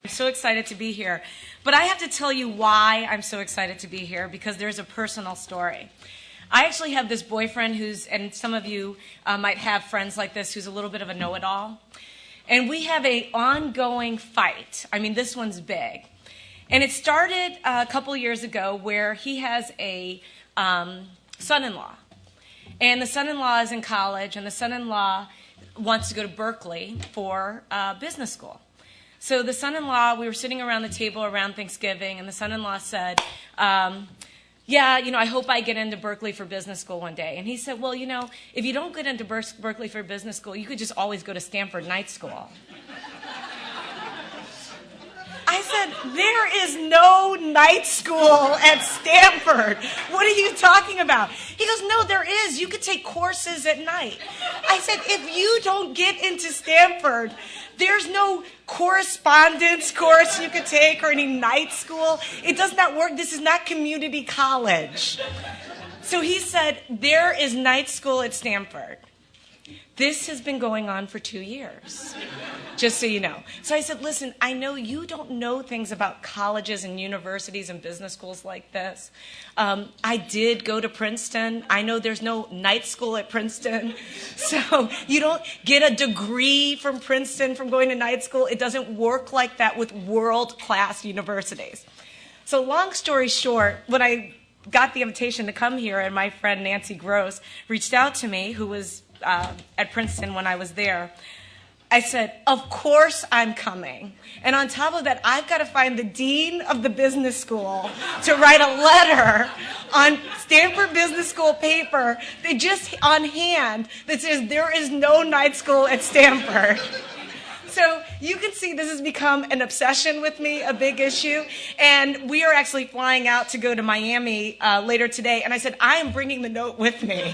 I'm so excited to be here. But I have to tell you why I'm so excited to be here, because there's a personal story. I actually have this boyfriend and some of you might have friends like this, who's a little bit of a know-it-all. And we have an ongoing fight. I mean, this one's big. And it started a couple years ago where he has a son-in-law. And the son-in-law is in college, and the son-in-law wants to go to Berkeley for business school. So the son-in-law, we were sitting around the table around Thanksgiving, and the son-in-law said, yeah, I hope I get into Berkeley for business school one day. And he said, well, if you don't get into Berkeley for business school, you could just always go to Stanford night school. I said, there is no night school at Stanford. What are you talking about? He goes, no, there is. You could take courses at night. I said, if you don't get into Stanford, there's no correspondence course you could take or any night school. It does not work. This is not community college. So he said, there is night school at Stanford. This has been going on for 2 years, just so you know. So I said, listen, I know you don't know things about colleges and universities and business schools like this. I did go to Princeton. I know there's no night school at Princeton. So you don't get a degree from Princeton from going to night school. It doesn't work like that with world-class universities. So long story short, when I got the invitation to come here, and my friend Nancy Gross reached out to me, who was at Princeton when I was there, I said, of course I'm coming. And on top of that, I've got to find the dean of the business school to write a letter on Stanford Business School paper that just on hand that says there is no night school at Stanford. So you can see this has become an obsession with me, a big issue. And we are actually flying out to go to Miami later today. And I said, I am bringing the note with me.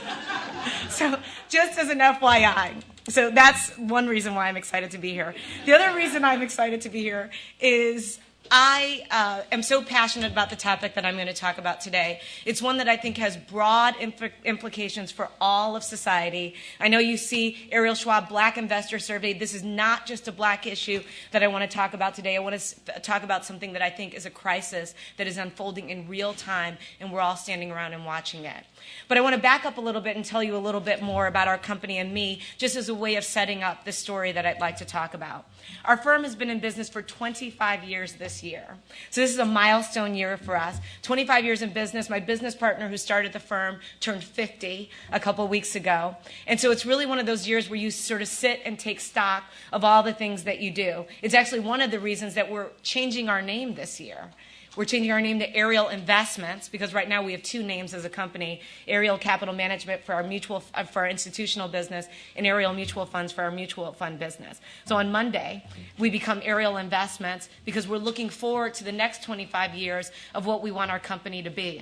So just as an FYI. So that's one reason why I'm excited to be here. The other reason I'm excited to be here is I am so passionate about the topic that I'm going to talk about today. It's one that I think has broad implications for all of society. I know you see Ariel Schwab Black Investor Survey. This is not just a black issue that I want to talk about today. I want to talk about something that I think is a crisis that is unfolding in real time, and we're all standing around and watching it. But I want to back up a little bit and tell you a little bit more about our company and me, just as a way of setting up the story that I'd like to talk about. Our firm has been in business for 25 years this year. So this is a milestone year for us. 25 years in business. My business partner who started the firm turned 50 a couple weeks ago. And so it's really one of those years where you sort of sit and take stock of all the things that you do. It's actually one of the reasons that we're changing our name this year. We're changing our name to Ariel Investments, because right now we have two names as a company: Ariel Capital Management for our institutional business, and Ariel Mutual Funds for our mutual fund business. So on Monday, we become Ariel Investments because we're looking forward to the next 25 years of what we want our company to be.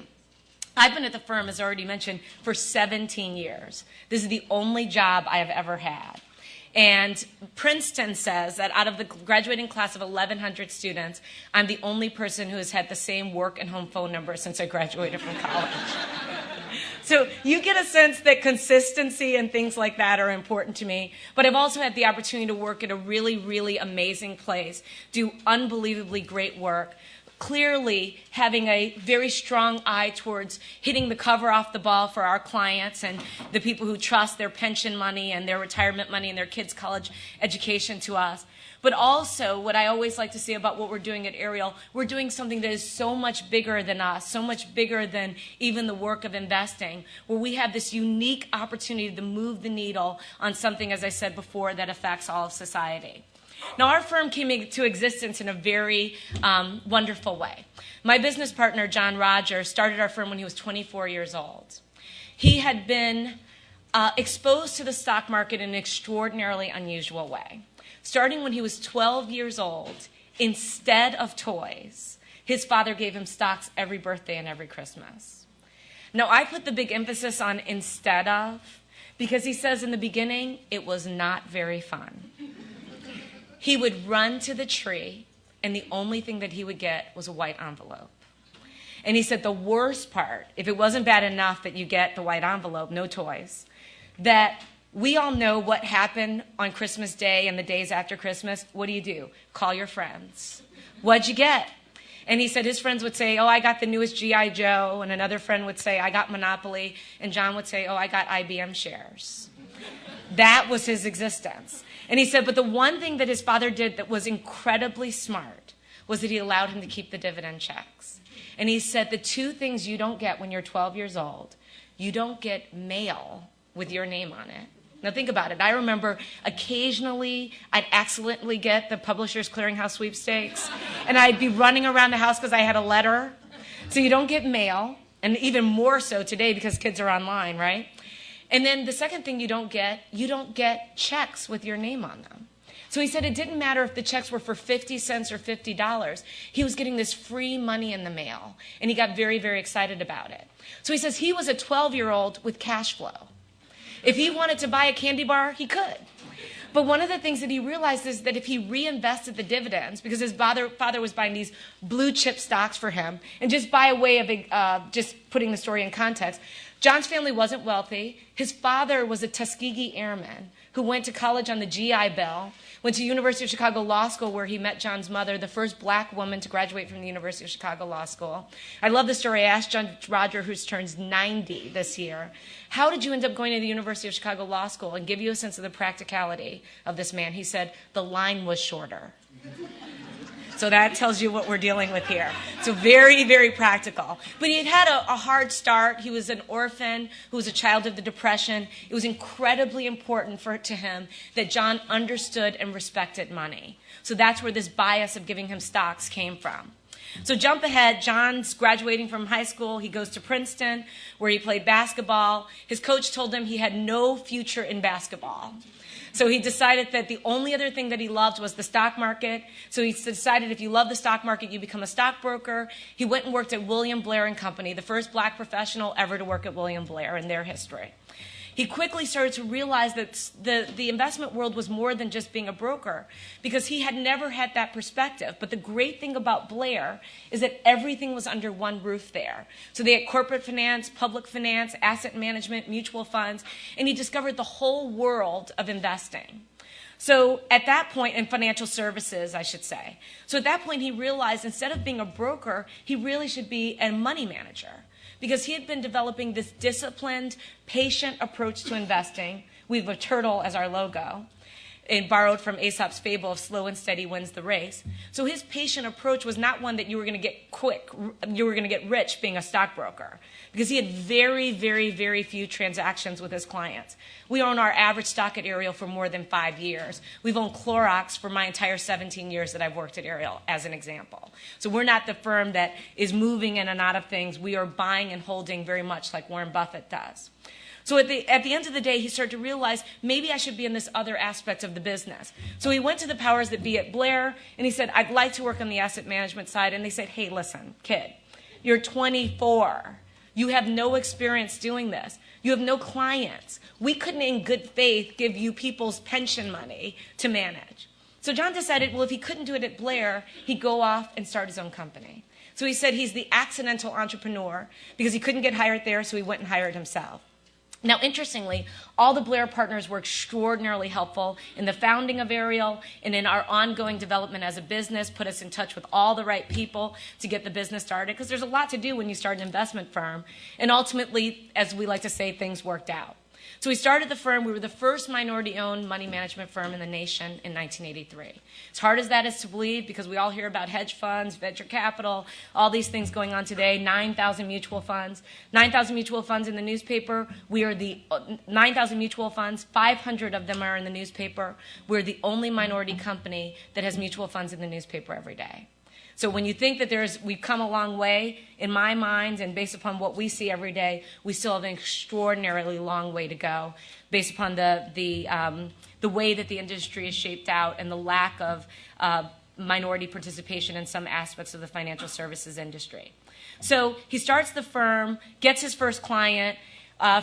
I've been at the firm, as already mentioned, for 17 years. This is the only job I have ever had. And Princeton says that out of the graduating class of 1,100 students, I'm the only person who has had the same work and home phone number since I graduated from college. So you get a sense that consistency and things like that are important to me. But I've also had the opportunity to work at a really, really amazing place, do unbelievably great work, clearly having a very strong eye towards hitting the cover off the ball for our clients and the people who trust their pension money and their retirement money and their kids' college education to us. But also, what I always like to say about what we're doing at Ariel, we're doing something that is so much bigger than us, so much bigger than even the work of investing, where we have this unique opportunity to move the needle on something, as I said before, that affects all of society. Now, our firm came into existence in a very wonderful way. My business partner, John Rogers, started our firm when he was 24 years old. He had been exposed to the stock market in an extraordinarily unusual way. Starting when he was 12 years old, instead of toys, his father gave him stocks every birthday and every Christmas. Now, I put the big emphasis on instead of, because he says in the beginning, it was not very fun. He would run to the tree, and the only thing that he would get was a white envelope. And he said the worst part, if it wasn't bad enough that you get the white envelope, no toys, that We all know what happened on Christmas Day and the days after Christmas. What do? Call your friends. What'd you get? And he said his friends would say, oh, I got the newest G.I. Joe. And another friend would say, I got Monopoly. And John would say, oh, I got IBM shares. That was his existence. And he said, but the one thing that his father did that was incredibly smart was that he allowed him to keep the dividend checks. And he said the two things you don't get when you're 12 years old, you don't get mail with your name on it. Now think about it. I remember occasionally I'd accidentally get the Publishers Clearinghouse sweepstakes, and I'd be running around the house because I had a letter. So you don't get mail, and even more so today because kids are online, right? And then the second thing you don't get checks with your name on them. So he said it didn't matter if the checks were for 50 cents or $50. He was getting this free money in the mail, and he got very, very excited about it. So he says he was a 12-year-old with cash flow. If he wanted to buy a candy bar, he could. But one of the things that he realized is that if he reinvested the dividends, because his father was buying these blue chip stocks for him, and just by way of just putting the story in context, John's family wasn't wealthy. His father was a Tuskegee airman who went to college on the GI Bill, went to University of Chicago Law School where he met John's mother, the first black woman to graduate from the University of Chicago Law School. I love the story. I asked John Roger, who turns 90 this year, how did you end up going to the University of Chicago Law School, and give you a sense of the practicality of this man? He said, the line was shorter. So that tells you what we're dealing with here. So very, very practical. But he had a hard start. He was an orphan who was a child of the Depression. It was incredibly important to him that John understood and respected money. So that's where this bias of giving him stocks came from. So jump ahead, John's graduating from high school. He goes to Princeton, where he played basketball. His coach told him he had no future in basketball. So he decided that the only other thing that he loved was the stock market. So he decided if you love the stock market, you become a stockbroker. He went and worked at William Blair & Company, the first black professional ever to work at William Blair in their history. He quickly started to realize that the investment world was more than just being a broker, because he had never had that perspective. But the great thing about Blair is that everything was under one roof there. So they had corporate finance, public finance, asset management, mutual funds, and he discovered the whole world of investing. So at that point, in financial services, I should say. So at that point, he realized instead of being a broker, he really should be a money manager, because he had been developing this disciplined, patient approach to investing. We have a turtle as our logo, and borrowed from Aesop's fable of slow and steady wins the race. So his patient approach was not one that you were going to get rich being a stockbroker, because he had very, very, very few transactions with his clients. We own our average stock at Ariel for more than 5 years. We've owned Clorox for my entire 17 years that I've worked at Ariel, as an example. So we're not the firm that is moving in and out of things. We are buying and holding very much like Warren Buffett does. So at the end of the day, he started to realize, maybe I should be in this other aspect of the business. So he went to the powers that be at Blair, and he said, I'd like to work on the asset management side. And they said, hey, listen, kid, you're 24. You have no experience doing this. You have no clients. We couldn't, in good faith, give you people's pension money to manage. So John decided, well, if he couldn't do it at Blair, he'd go off and start his own company. So he said he's the accidental entrepreneur, because he couldn't get hired there, so he went and hired himself. Now, interestingly, all the Blair partners were extraordinarily helpful in the founding of Ariel and in our ongoing development as a business, put us in touch with all the right people to get the business started, because there's a lot to do when you start an investment firm. And ultimately, as we like to say, things worked out. So we started the firm. We were the first minority-owned money management firm in the nation in 1983. As hard as that is to believe, because we all hear about hedge funds, venture capital, all these things going on today, 9,000 mutual funds. 9,000 mutual funds in the newspaper. We are the 9,000 mutual funds. 500 of them are in the newspaper. We're the only minority company that has mutual funds in the newspaper every day. So when you think that we've come a long way, in my mind, and based upon what we see every day, we still have an extraordinarily long way to go, based upon the way that the industry is shaped out and the lack of minority participation in some aspects of the financial services industry. So he starts the firm, gets his first client.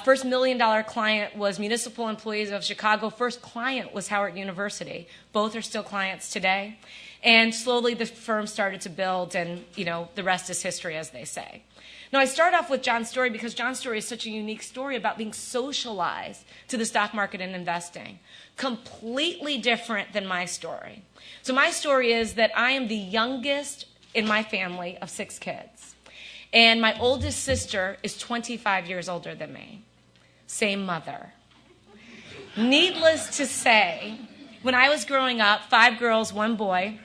First $1 million client was Municipal Employees of Chicago. First client was Howard University. Both are still clients today. And slowly the firm started to build, and the rest is history, as they say. Now, I start off with John's story because John's story is such a unique story about being socialized to the stock market and investing. Completely different than my story. So my story is that I am the youngest in my family of 6 kids. And my oldest sister is 25 years older than me. Same mother. Needless to say, when I was growing up, 5 girls, 1 boy,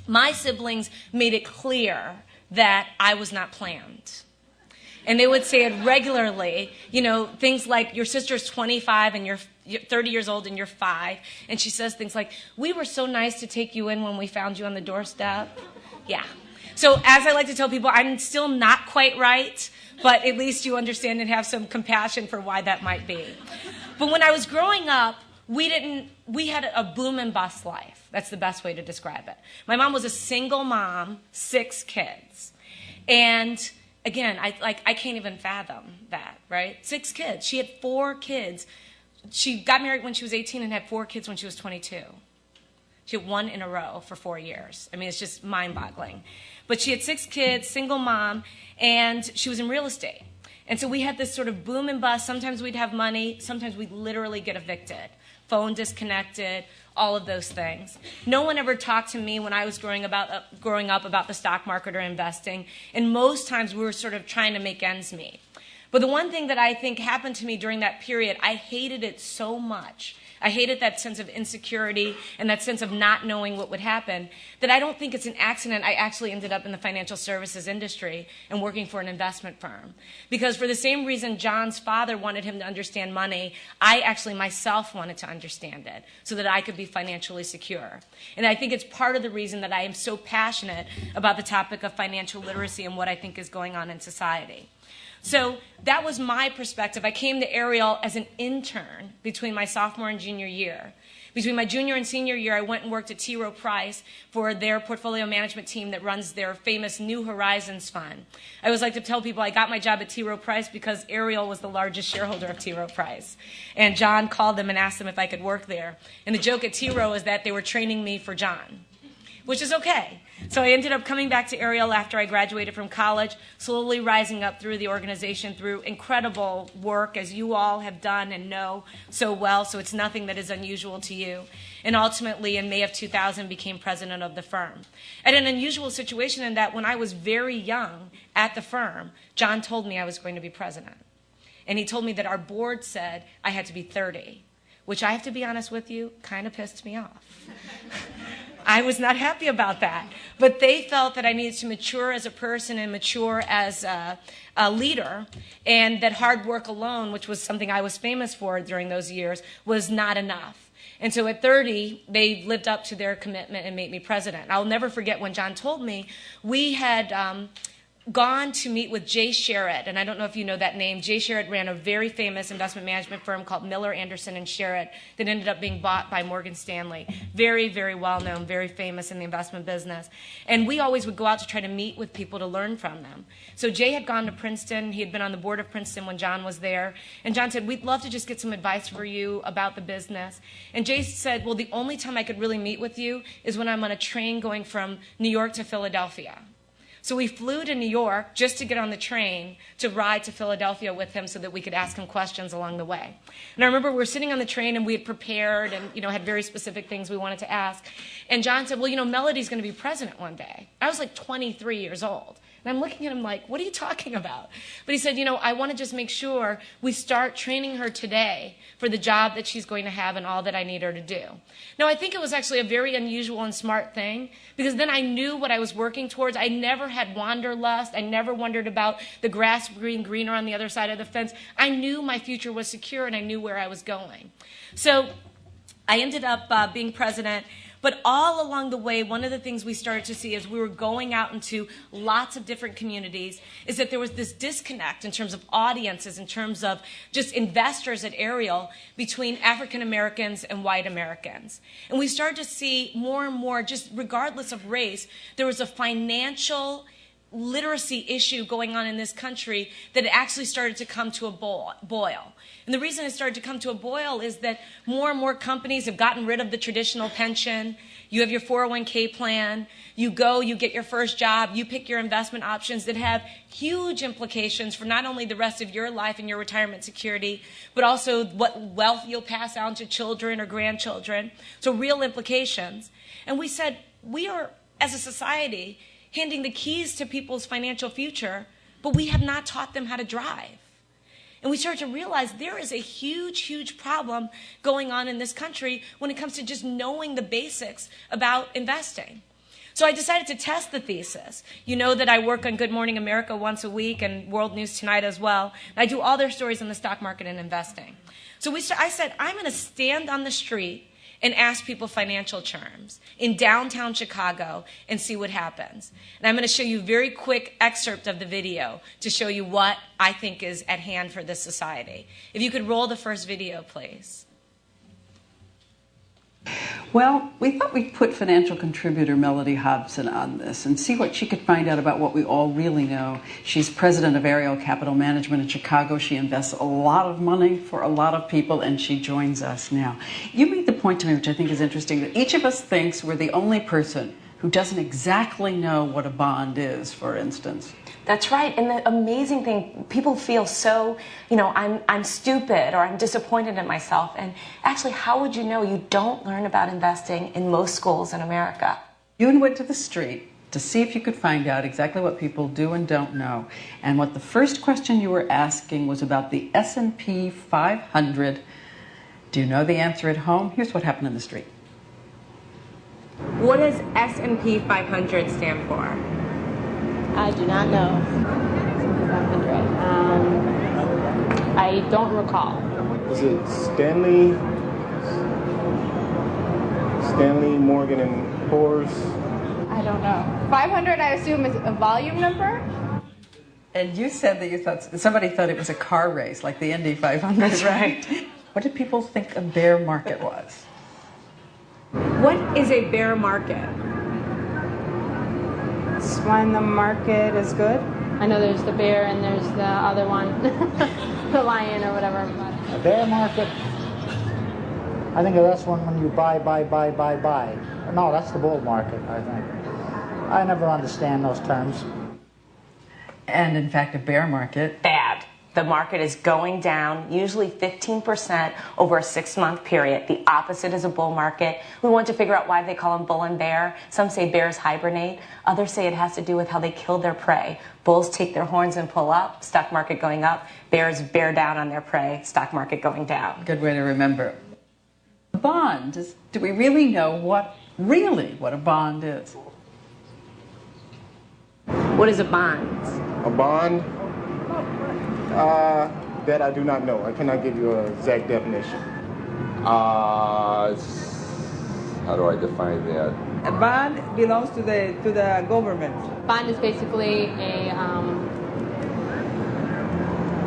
my siblings made it clear that I was not planned. And they would say it regularly, things like, your sister's 25 and you're 30 years old and you're 5. And she says things like, we were so nice to take you in when we found you on the doorstep. Yeah. So as I like to tell people, I'm still not quite right, but at least you understand and have some compassion for why that might be. But when I was growing up, we had a boom and bust life. That's the best way to describe it. My mom was a single mom, 6 kids. And again, I can't even fathom that, right? 6 kids. She had 4 kids. She got married when she was 18 and had 4 kids when she was 22. She had 1 in a row for 4 years. I mean, it's just mind-boggling. But she had 6 kids, single mom, and she was in real estate. And so we had this sort of boom and bust. Sometimes we'd have money. Sometimes we'd literally get evicted. Phone disconnected, all of those things. No one ever talked to me when I was growing up about the stock market or investing. And most times we were sort of trying to make ends meet. But the one thing that I think happened to me during that period, I hated it so much. I hated that sense of insecurity and that sense of not knowing what would happen, that I don't think it's an accident I actually ended up in the financial services industry and working for an investment firm. Because for the same reason John's father wanted him to understand money, I actually myself wanted to understand it so that I could be financially secure. And I think it's part of the reason that I am so passionate about the topic of financial literacy and what I think is going on in society. So that was my perspective. I came to Ariel as an intern between my sophomore and junior year. Between my junior and senior year, I went and worked at T. Rowe Price for their portfolio management team that runs their famous New Horizons Fund. I always like to tell people I got my job at T. Rowe Price because Ariel was the largest shareholder of T. Rowe Price. And John called them and asked them if I could work there. And the joke at T. Rowe is that they were training me for John, which is okay. So I ended up coming back to Ariel after I graduated from college, slowly rising up through the organization through incredible work, as you all have done and know so well, so it's nothing that is unusual to you. And ultimately, in May of 2000, became president of the firm. At an unusual situation in that when I was very young at the firm, John told me I was going to be president. And he told me that our board said I had to be 30, which I have to be honest with you, kind of pissed me off. I was not happy about that. But they felt that I needed to mature as a person and mature as a leader, and that hard work alone, which was something I was famous for during those years, was not enough. And so at 30, they lived up to their commitment and made me president. I'll never forget when John told me we had gone to meet with Jay Sherritt, and I don't know if you know that name. Jay Sherritt ran a very famous investment management firm called Miller, Anderson, and Sherritt that ended up being bought by Morgan Stanley. Very, very well known, very famous in the investment business. And we always would go out to try to meet with people to learn from them. So Jay had gone to Princeton. He had been on the board of Princeton when John was there. And John said, we'd love to just get some advice for you about the business. And Jay said, well, the only time I could really meet with you is when I'm on a train going from New York to Philadelphia. So we flew to New York just to get on the train to ride to Philadelphia with him so that we could ask him questions along the way. And I remember we were sitting on the train and we had prepared and had very specific things we wanted to ask. And John said, well, Melody's going to be president one day. I was like 23 years old. And I'm looking at him like, what are you talking about? But he said, I want to just make sure we start training her today for the job that she's going to have and all that I need her to do. Now, I think it was actually a very unusual and smart thing, because then I knew what I was working towards. I never had wanderlust. I never wondered about the grass greener on the other side of the fence. I knew my future was secure and I knew where I was going. So I ended up being president. But all along the way, one of the things we started to see as we were going out into lots of different communities is that there was this disconnect in terms of audiences, in terms of just investors at Ariel, between African Americans and white Americans. And we started to see more and more, just regardless of race, there was a financial literacy issue going on in this country that it actually started to come to a boil. And the reason it started to come to a boil is that more and more companies have gotten rid of the traditional pension. You have your 401k plan. You go, you get your first job, you pick your investment options that have huge implications for not only the rest of your life and your retirement security, but also what wealth you'll pass on to children or grandchildren. So real implications. And we said, we are, as a society, handing the keys to people's financial future, but we have not taught them how to drive. And we started to realize there is a huge, huge problem going on in this country when it comes to just knowing the basics about investing. So I decided to test the thesis. You know that I work on Good Morning America once a week and World News Tonight as well. And I do all their stories on the stock market and investing. So I said, I'm going to stand on the street and ask people financial terms in downtown Chicago and see what happens. And I'm going to show you a very quick excerpt of the video to show you what I think is at hand for this society. If you could roll the first video, please. Well, we thought we'd put financial contributor Mellody Hobson on this and see what she could find out about what we all really know. She's president of Ariel Capital Management in Chicago. She invests a lot of money for a lot of people, and she joins us now. You made the point to me, which I think is interesting, that each of us thinks we're the only person who doesn't exactly know what a bond is, for instance. That's right. And the amazing thing, people feel so, I'm stupid or I'm disappointed in myself. And actually, how would you know? You don't learn about investing in most schools in America. You went to the street to see if you could find out exactly what people do and don't know. And what the first question you were asking was about the S&P 500. Do you know the answer at home? Here's what happened in the street. What does S&P 500 stand for? I do not know. 500. I don't recall. Is it Stanley Morgan and Poor's? I don't know. 500, I assume, is a volume number? And you said that you thought somebody thought it was a car race, like the Indy 500. That's right. What did people think a bear market was? What is a bear market? It's when the market is good. I know there's the bear and there's the other one, the lion or whatever. A bear market, I think that's when you buy. No, that's the bull market, I think. I never understand those terms. And in fact, a bear market. Bad. The market is going down, usually 15% over a 6-month period. The opposite is a bull market. We want to figure out why they call them bull and bear. Some say bears hibernate. Others say it has to do with how they kill their prey. Bulls take their horns and pull up, stock market going up. Bears bear down on their prey, stock market going down. Good way to remember. Bond, do we really know what a bond is? What is a bond? A bond? That I do not know. I cannot give you an exact definition. How do I define that? A bond belongs to the government. Bond is basically a,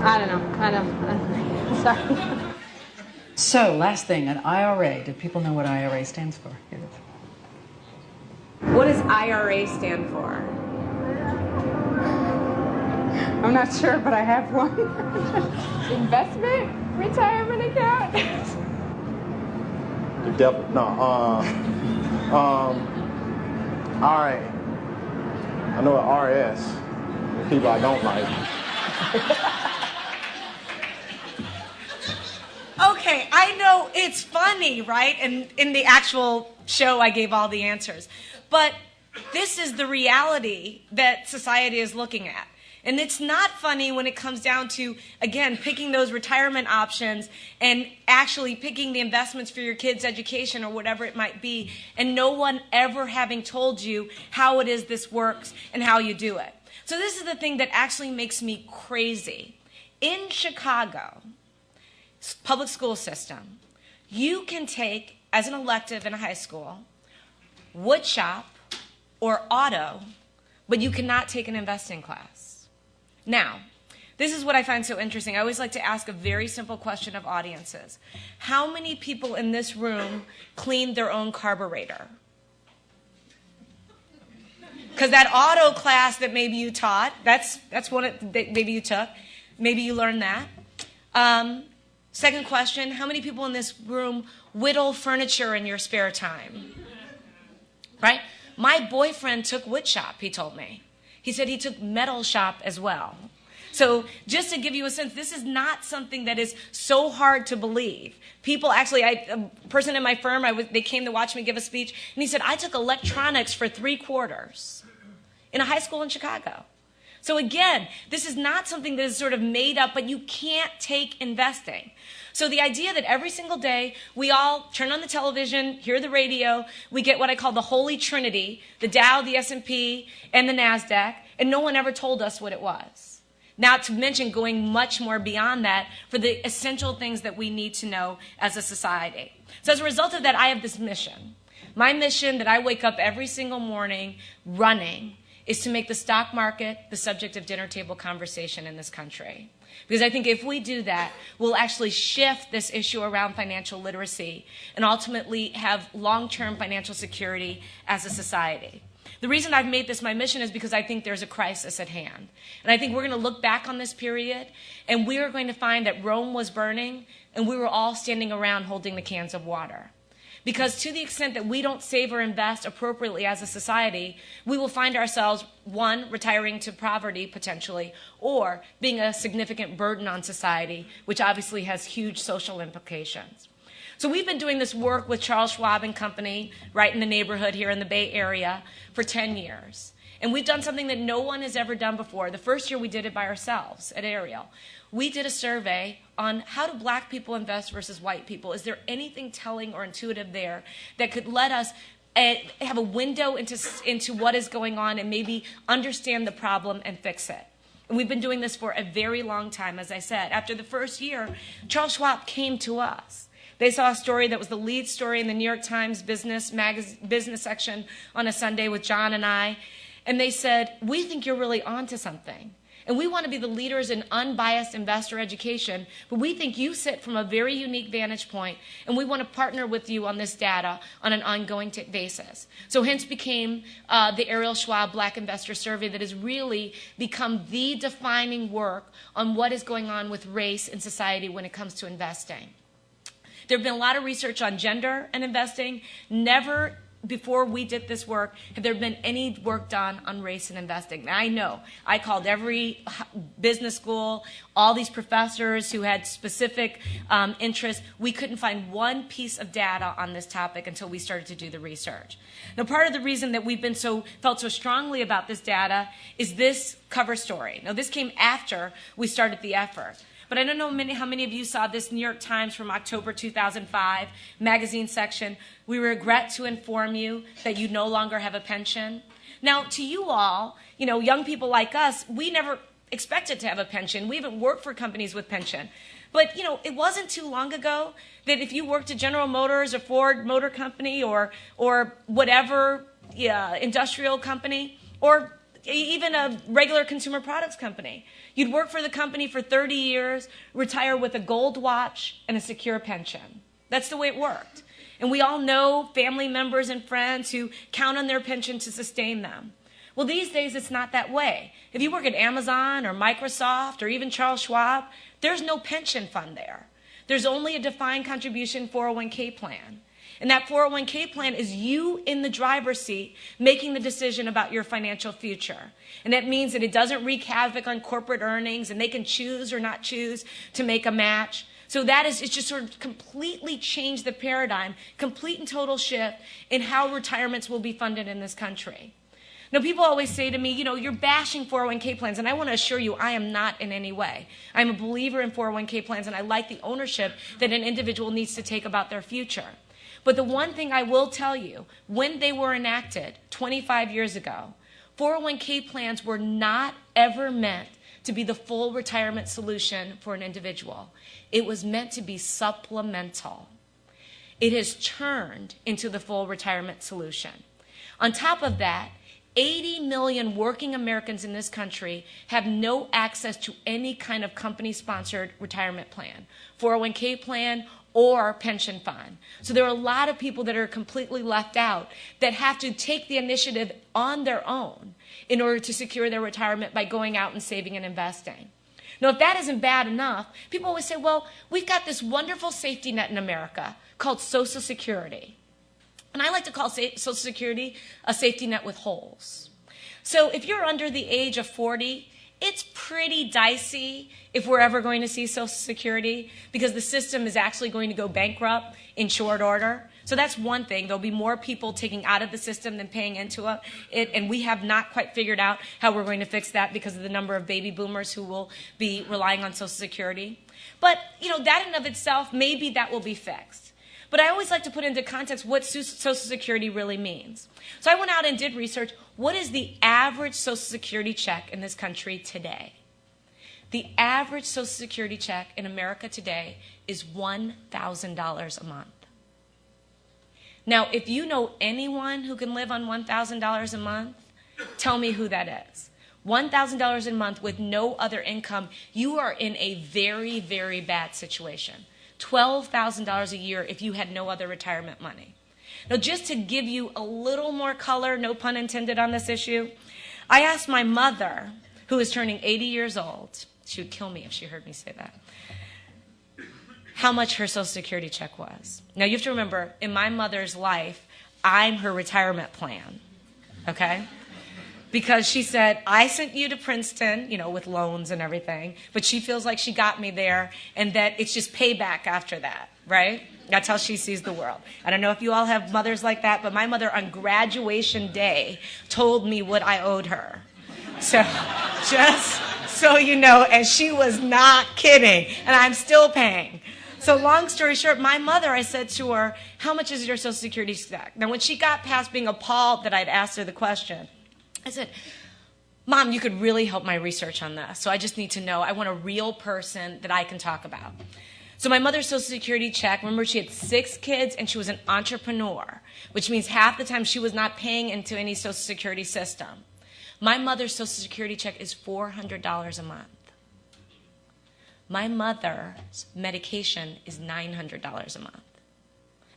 I don't know. Sorry. So, last thing, an IRA. Did people know what IRA stands for? Here it is. What does IRA stand for? I'm not sure, but I have one. Investment? Retirement account? The devil? No. RA. I know an RS. People I don't like. Okay, I know it's funny, right? And in the actual show, I gave all the answers. But this is the reality that society is looking at. And it's not funny when it comes down to, again, picking those retirement options and actually picking the investments for your kids' education or whatever it might be, and no one ever having told you how it is this works and how you do it. So this is the thing that actually makes me crazy. In Chicago, public school system, you can take, as an elective in a high school, wood shop or auto, but you cannot take an investing class. Now, this is what I find so interesting. I always like to ask a very simple question of audiences. How many people in this room clean their own carburetor? Because that auto class that maybe you taught, that's one that maybe you took. Maybe you learned that. Second question, how many people in this room whittle furniture in your spare time? Right? My boyfriend took wood shop, he told me. He said he took metal shop as well. So just to give you a sense, this is not something that is so hard to believe. People actually, a person in my firm, they came to watch me give a speech, and he said, I took electronics for 3 quarters in a high school in Chicago. So again, this is not something that is sort of made up, but you can't take investing. So the idea that every single day we all turn on the television, hear the radio, we get what I call the Holy Trinity, the Dow, the S&P, and the NASDAQ, and no one ever told us what it was. Not to mention going much more beyond that for the essential things that we need to know as a society. So as a result of that, I have this mission. My mission that I wake up every single morning running is to make the stock market the subject of dinner table conversation in this country. Because I think if we do that, we'll actually shift this issue around financial literacy and ultimately have long-term financial security as a society. The reason I've made this my mission is because I think there's a crisis at hand. And I think we're going to look back on this period, and we are going to find that Rome was burning, and we were all standing around holding the cans of water. Because to the extent that we don't save or invest appropriately as a society, we will find ourselves, one, retiring to poverty potentially, or being a significant burden on society, which obviously has huge social implications. So we've been doing this work with Charles Schwab and Company right in the neighborhood here in the Bay Area for 10 years. And we've done something that no one has ever done before. The first year we did it by ourselves at Ariel. We did a survey on how do black people invest versus white people. Is there anything telling or intuitive there that could let us have a window into what is going on and maybe understand the problem and fix it? And we've been doing this for a very long time, as I said. After the first year, Charles Schwab came to us. They saw a story that was the lead story in the New York Times business section on a Sunday with John and I. And they said, we think you're really onto something. And we want to be the leaders in unbiased investor education, but we think you sit from a very unique vantage point, and we want to partner with you on this data on an ongoing basis. So hence became the Ariel Schwab Black Investor Survey that has really become the defining work on what is going on with race in society when it comes to investing. There have been a lot of research on gender and investing. Never before we did this work have there been any work done on race and investing. Now, I know I called every business school, all these professors who had specific interests. We couldn't find one piece of data on this topic until we started to do the research. Now, part of the reason that we've been felt so strongly about this data is this cover story. Now, this came after we started the effort. But I don't know how many of you saw this New York Times from October 2005 magazine section. We regret to inform you that you no longer have a pension. Now, to you all, young people like us, we never expected to have a pension. We haven't worked for companies with pension. But, it wasn't too long ago that if you worked at General Motors or Ford Motor Company or whatever industrial company or even a regular consumer products company, you'd work for the company for 30 years, retire with a gold watch and a secure pension. That's the way it worked. And we all know family members and friends who count on their pension to sustain them. Well, these days, it's not that way. If you work at Amazon or Microsoft or even Charles Schwab, there's no pension fund there. There's only a defined contribution 401k plan. And that 401k plan is you in the driver's seat making the decision about your financial future. And that means that it doesn't wreak havoc on corporate earnings, and they can choose or not choose to make a match. So it's just sort of completely changed the paradigm, complete and total shift in how retirements will be funded in this country. Now, people always say to me, you're bashing 401k plans, and I want to assure you I am not in any way. I'm a believer in 401k plans, and I like the ownership that an individual needs to take about their future. But the one thing I will tell you, when they were enacted 25 years ago, 401k plans were not ever meant to be the full retirement solution for an individual. It was meant to be supplemental. It has turned into the full retirement solution. On top of that, 80 million working Americans in this country have no access to any kind of company-sponsored retirement plan, 401k plan, or pension fund. So there are a lot of people that are completely left out that have to take the initiative on their own in order to secure their retirement by going out and saving and investing. Now, if that isn't bad enough, people always say, well, we've got this wonderful safety net in America called Social Security. And I like to call Social Security a safety net with holes. So if you're under the age of 40, it's pretty dicey if we're ever going to see Social Security because the system is actually going to go bankrupt in short order. So that's one thing. There'll be more people taking out of the system than paying into it, and we have not quite figured out how we're going to fix that because of the number of baby boomers who will be relying on Social Security. But, that in of itself, maybe that will be fixed. But I always like to put into context what Social Security really means. So I went out and did research. What is the average Social Security check in this country today? The average Social Security check in America today is $1,000 a month. Now, if you know anyone who can live on $1,000 a month, tell me who that is. $1,000 a month with no other income, you are in a very, very bad situation. $12,000 a year if you had no other retirement money. Now, just to give you a little more color, no pun intended on this issue, I asked my mother, who is turning 80 years old, she would kill me if she heard me say that, how much her Social Security check was. Now, you have to remember, in my mother's life, I'm her retirement plan, okay? Because she said, I sent you to Princeton, with loans and everything, but she feels like she got me there and that it's just payback after that, right? That's how she sees the world. I don't know if you all have mothers like that, but my mother on graduation day told me what I owed her. So just so you know, and she was not kidding, and I'm still paying. So long story short, my mother, I said to her, how much is your Social Security check? Now, when she got past being appalled that I'd asked her the question, I said, Mom, you could really help my research on this. So I just need to know. I want a real person that I can talk about. So my mother's Social Security check, remember she had 6 kids and she was an entrepreneur, which means half the time she was not paying into any Social Security system. My mother's Social Security check is $400 a month. My mother's medication is $900 a month.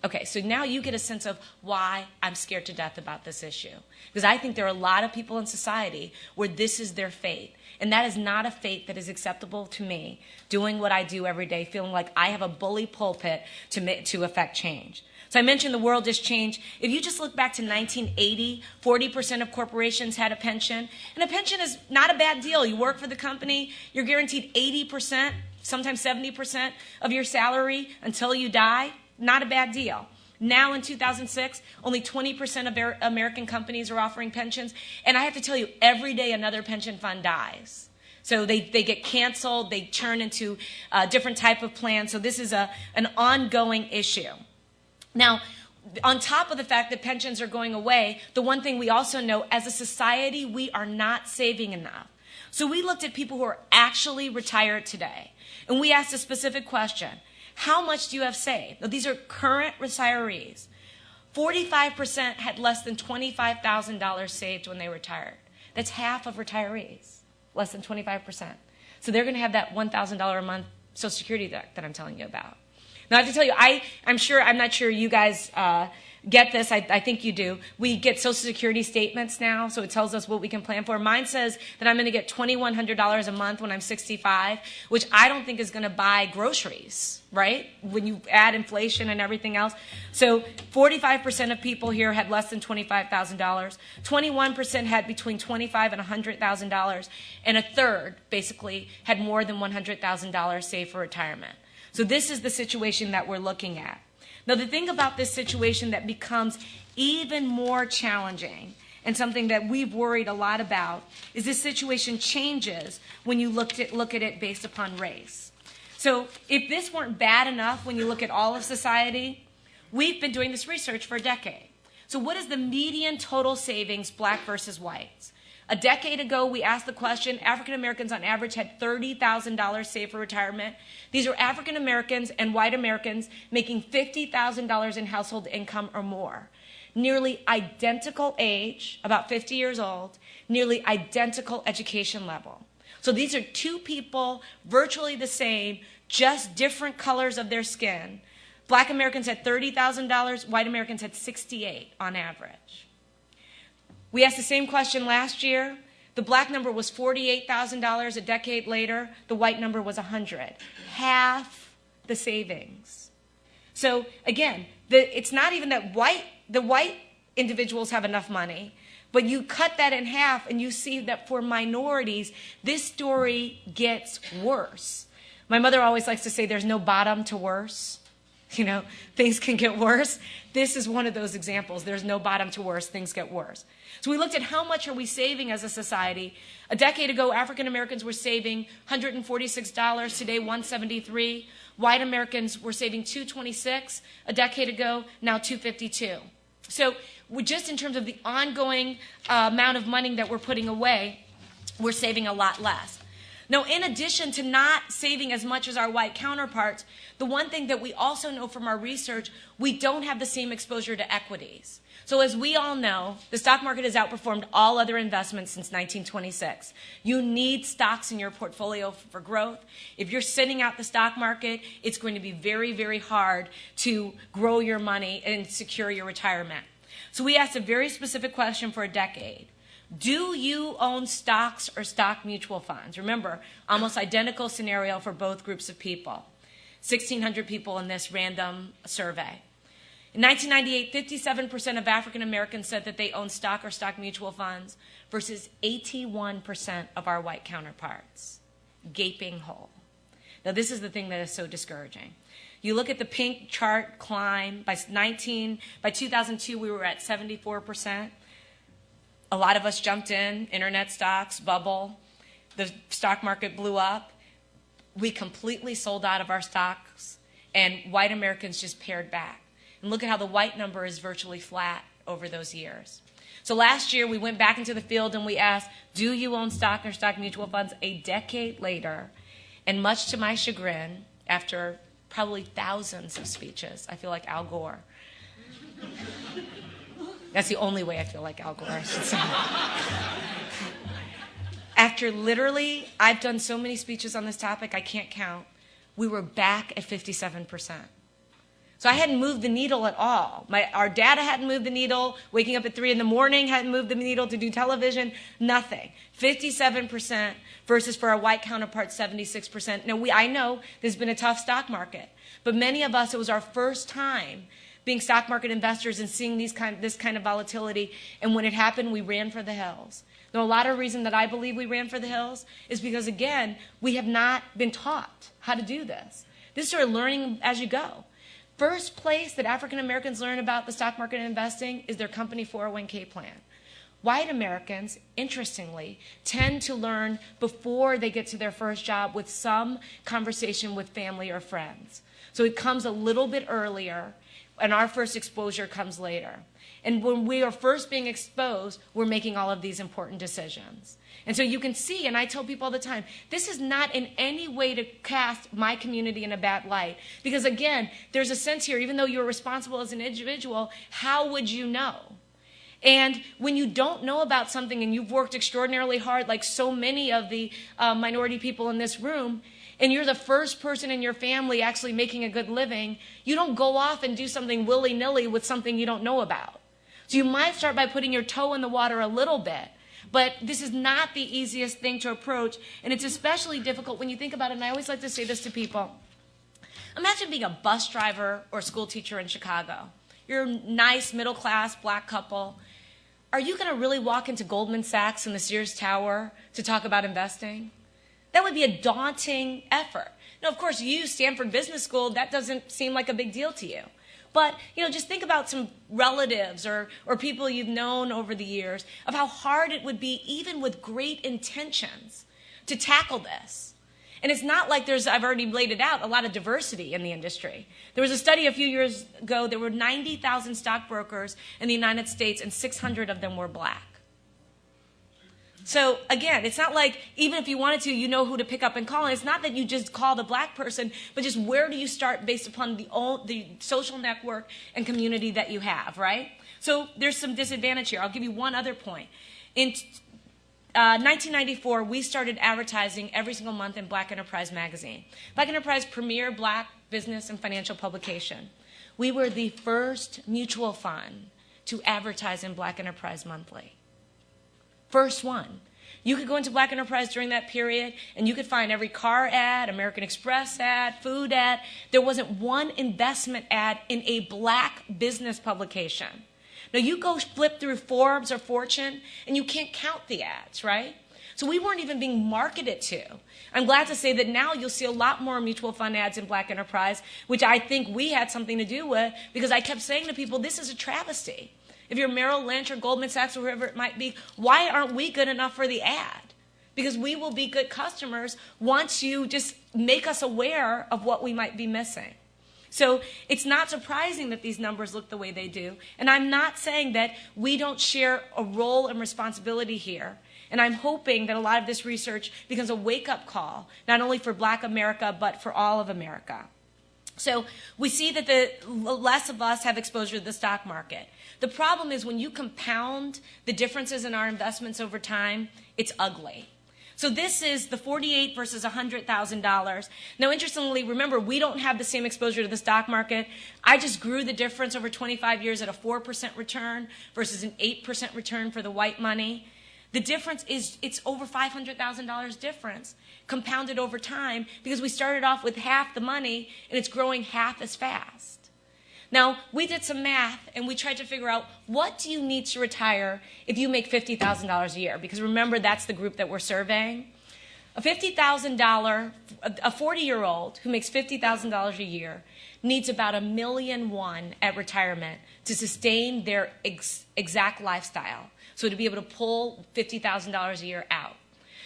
Okay, so now you get a sense of why I'm scared to death about this issue. Because I think there are a lot of people in society where this is their fate. And that is not a fate that is acceptable to me, doing what I do every day, feeling like I have a bully pulpit to affect change. So I mentioned the world has changed. If you just look back to 1980, 40% of corporations had a pension. And a pension is not a bad deal. You work for the company, you're guaranteed 80%, sometimes 70% of your salary until you die. Not a bad deal. Now in 2006, only 20% of American companies are offering pensions. And I have to tell you, every day another pension fund dies. So they get canceled, they turn into a different type of plan. So this is an ongoing issue. Now, on top of the fact that pensions are going away, the one thing we also know, as a society, we are not saving enough. So we looked at people who are actually retired today. And we asked a specific question. How much do you have saved? Now, these are current retirees. 45% had less than $25,000 saved when they retired. That's half of retirees, less than 25%. So they're going to have that $1,000 a month Social Security debt that I'm telling you about. Now, I have to tell you, I'm not sure you guys get this. I think you do. We get Social Security statements now, so it tells us what we can plan for. Mine says that I'm going to get $2,100 a month when I'm 65, which I don't think is going to buy groceries, right? When you add inflation and everything else. So 45% of people here had less than $25,000. 21% had between $25,000 and $100,000. And a third, basically, had more than $100,000 saved for retirement. So this is the situation that we're looking at. Now, the thing about this situation that becomes even more challenging and something that we've worried a lot about is this situation changes when you look at it based upon race. So if this weren't bad enough when you look at all of society, we've been doing this research for a decade. So what is the median total savings, black versus whites? A decade ago, we asked the question, African Americans on average had $30,000 saved for retirement. These are African Americans and white Americans making $50,000 in household income or more. Nearly identical age, about 50 years old, nearly identical education level. So these are two people, virtually the same, just different colors of their skin, Black Americans had $30,000. White Americans had $68,000 on average. We asked the same question last year. The black number was $48,000 a decade later. The white number was $100,000. Half the savings. So again, it's not even that the white individuals have enough money, but you cut that in half and you see that for minorities, this story gets worse. My mother always likes to say there's no bottom to worse. You know, things can get worse. This is one of those examples. There's no bottom to worse. Things get worse. So we looked at how much are we saving as a society. A decade ago, African Americans were saving $146. Today, $173. White Americans were saving $226 a decade ago. Now $252. So just in terms of the ongoing amount of money that we're putting away, we're saving a lot less. Now, in addition to not saving as much as our white counterparts, the one thing that we also know from our research, we don't have the same exposure to equities. So as we all know, the stock market has outperformed all other investments since 1926. You need stocks in your portfolio for growth. If you're sitting out the stock market, it's going to be very, very hard to grow your money and secure your retirement. So we asked a very specific question for a decade. Do you own stocks or stock mutual funds? Remember, almost identical scenario for both groups of people. 1,600 people in this random survey. In 1998, 57% of African Americans said that they own stock or stock mutual funds versus 81% of our white counterparts. Gaping hole. Now, this is the thing that is so discouraging. You look at the pink chart climb. By 2002, we were at 74%. A lot of us jumped in, internet stocks, bubble. The stock market blew up. We completely sold out of our stocks, and white Americans just pared back. And look at how the white number is virtually flat over those years. So last year, we went back into the field and we asked, do you own stock or stock mutual funds? A decade later, and much to my chagrin, after probably thousands of speeches, I feel like Al Gore. That's the only way I feel like Al Gore, I should say. After literally, I've done so many speeches on this topic, I can't count. We were back at 57%. So I hadn't moved the needle at all. Our data hadn't moved the needle. Waking up at 3 in the morning hadn't moved the needle to do television. Nothing. 57% versus for our white counterparts, 76%. Now, I know there's been a tough stock market, but many of us, it was our first time being stock market investors and seeing this kind of volatility. And when it happened, we ran for the hills. Now, a lot of reason that I believe we ran for the hills is because, again, we have not been taught how to do this. This is sort of learning as you go. First place that African Americans learn about the stock market and investing is their company 401k plan. White Americans, interestingly, tend to learn before they get to their first job with some conversation with family or friends. So it comes a little bit earlier, and our first exposure comes later. And when we are first being exposed, we're making all of these important decisions. And so you can see, and I tell people all the time, this is not in any way to cast my community in a bad light. Because again, there's a sense here, even though you're responsible as an individual, how would you know? And when you don't know about something and you've worked extraordinarily hard, like so many of the minority people in this room, and you're the first person in your family actually making a good living, you don't go off and do something willy-nilly with something you don't know about. So you might start by putting your toe in the water a little bit, but this is not the easiest thing to approach, and it's especially difficult when you think about it, and I always like to say this to people. Imagine being a bus driver or school teacher in Chicago. You're a nice middle-class black couple. Are you going to really walk into Goldman Sachs in the Sears Tower to talk about investing? That would be a daunting effort. Now, of course, you, Stanford Business School, that doesn't seem like a big deal to you. But, just think about some relatives or people you've known over the years of how hard it would be, even with great intentions, to tackle this. And it's not like I've already laid it out, a lot of diversity in the industry. There was a study a few years ago, there were 90,000 stockbrokers in the United States, and 600 of them were black. So again, it's not like even if you wanted to, you know who to pick up and call. And it's not that you just call the black person, but just where do you start based upon the social network and community that you have, right? So there's some disadvantage here. I'll give you one other point. In 1994, we started advertising every single month in Black Enterprise magazine. Black Enterprise, premier black business and financial publication. We were the first mutual fund to advertise in Black Enterprise Monthly. First one. You could go into Black Enterprise during that period, and you could find every car ad, American Express ad, food ad. There wasn't one investment ad in a Black business publication. Now, you go flip through Forbes or Fortune, and you can't count the ads, right? So we weren't even being marketed to. I'm glad to say that now you'll see a lot more mutual fund ads in Black Enterprise, which I think we had something to do with, because I kept saying to people, this is a travesty. If you're Merrill Lynch or Goldman Sachs or whoever it might be, why aren't we good enough for the ad? Because we will be good customers once you just make us aware of what we might be missing. So it's not surprising that these numbers look the way they do. And I'm not saying that we don't share a role and responsibility here. And I'm hoping that a lot of this research becomes a wake-up call, not only for Black America, but for all of America. So we see that the less of us have exposure to the stock market. The problem is when you compound the differences in our investments over time, it's ugly. So this is the $48,000 versus $100,000. Now, interestingly, remember, we don't have the same exposure to the stock market. I just grew the difference over 25 years at a 4% return versus an 8% return for the white money. The difference is it's over $500,000 difference compounded over time because we started off with half the money and it's growing half as fast. Now, we did some math and we tried to figure out what do you need to retire if you make $50,000 a year? Because remember, that's the group that we're surveying. A $50,000, a 40-year-old who makes $50,000 a year needs about $1.1 million at retirement to sustain their exact lifestyle. So to be able to pull $50,000 a year out.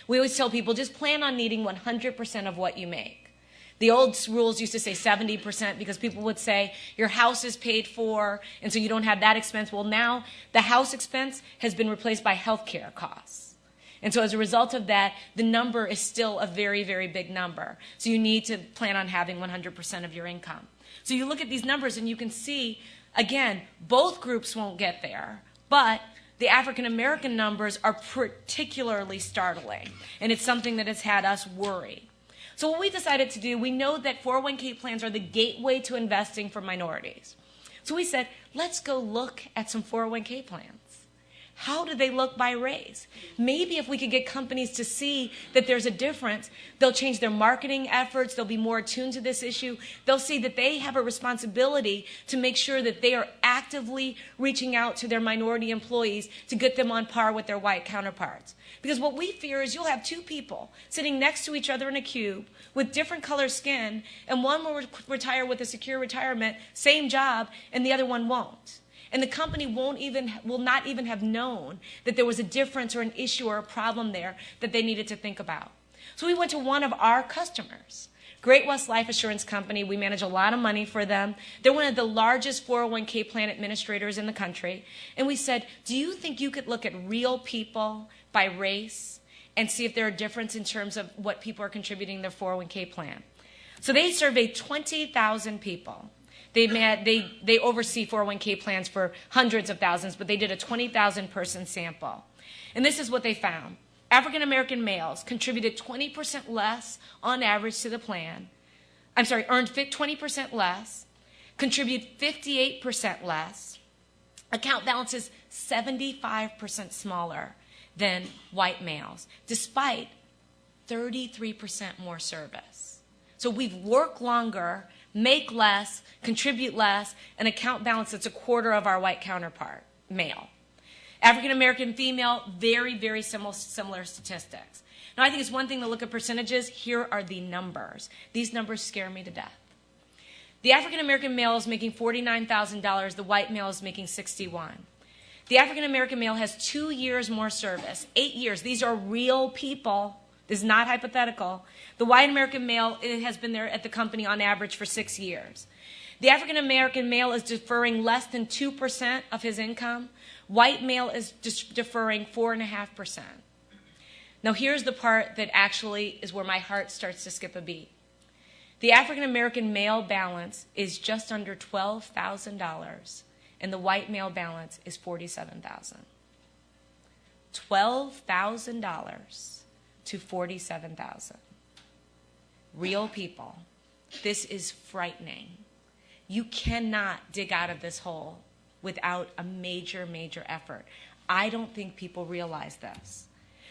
We always tell people just plan on needing 100% of what you make. The old rules used to say 70% because people would say your house is paid for and so you don't have that expense. Well, now the house expense has been replaced by health care costs. And so as a result of that, the number is still a very, very big number. So you need to plan on having 100% of your income. So you look at these numbers and you can see, again, both groups won't get there, but the African American numbers are particularly startling, and it's something that has had us worry. So what we decided to do, we know that 401k plans are the gateway to investing for minorities. So we said, let's go look at some 401k plans. How do they look by race? Maybe if we could get companies to see that there's a difference, they'll change their marketing efforts, they'll be more attuned to this issue, they'll see that they have a responsibility to make sure that they are actively reaching out to their minority employees to get them on par with their white counterparts. Because what we fear is you'll have two people sitting next to each other in a cube with different color skin, and one will retire with a secure retirement, same job, and the other one won't. And the company will not even have known that there was a difference or an issue or a problem there that they needed to think about. So we went to one of our customers, Great West Life Assurance Company. We manage a lot of money for them. They're one of the largest 401k plan administrators in the country. And we said, do you think you could look at real people by race and see if there are differences in terms of what people are contributing to their 401k plan? So they surveyed 20,000 people. They oversee 401k plans for hundreds of thousands, but they did a 20,000 person sample. And this is what they found. African American males contributed 20% less on average to the plan. Earned 20% less, contribute 58% less. Account balances 75% smaller than white males, despite 33% more service. So we've worked longer, make less, contribute less, an account balance that's a quarter of our white counterpart, male. African American female, very, very similar statistics. Now, I think it's one thing to look at percentages. Here are the numbers. These numbers scare me to death. The African American male is making $49,000. The white male is making $61,000. The African American male has 2 years more service, 8 years. These are real people. This is not hypothetical. The white American male has been there at the company on average for 6 years. The African American male is deferring less than 2% of his income. White male is deferring 4.5%. Now here's the part that actually is where my heart starts to skip a beat. The African American male balance is just under $12,000, and the white male balance is $47,000. $12,000 to $47,000. Real people. This is frightening. You cannot dig out of this hole without a major, major effort. I don't think people realize this.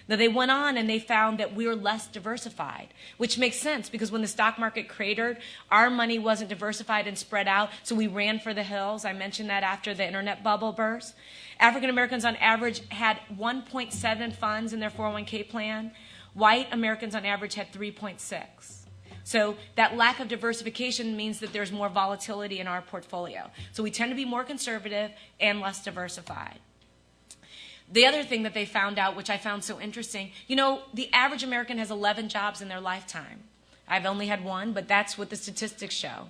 Now, they went on and they found that we were less diversified, which makes sense because when the stock market cratered, our money wasn't diversified and spread out, so we ran for the hills. I mentioned that after the internet bubble burst. African Americans on average had 1.7 funds in their 401k plan. White Americans on average had 3.6. So that lack of diversification means that there's more volatility in our portfolio. So we tend to be more conservative and less diversified. The other thing that they found out, which I found so interesting, you know, the average American has 11 jobs in their lifetime. I've only had one, but that's what the statistics show.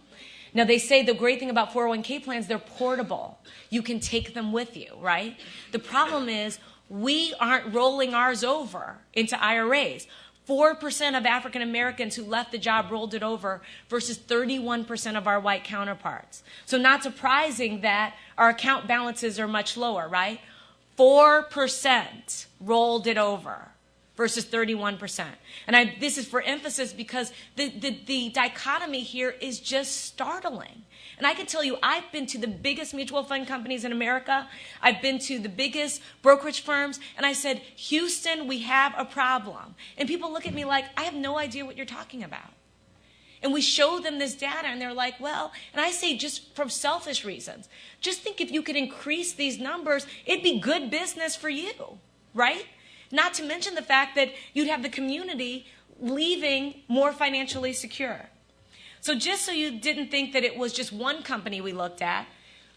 Now, they say the great thing about 401k plans, they're portable. You can take them with you, right? The problem is we aren't rolling ours over into IRAs. 4% of African Americans who left the job rolled it over versus 31% of our white counterparts. So not surprising that our account balances are much lower, right? 4% rolled it over versus 31%. And this is for emphasis because the dichotomy here is just startling. And I can tell you, I've been to the biggest mutual fund companies in America. I've been to the biggest brokerage firms. And I said, Houston, we have a problem. And people look at me like, I have no idea what you're talking about. And we show them this data, and they're like, well, and I say just from selfish reasons, just think if you could increase these numbers, it'd be good business for you, right? Not to mention the fact that you'd have the community leaving more financially secure. So just so you didn't think that it was just one company we looked at,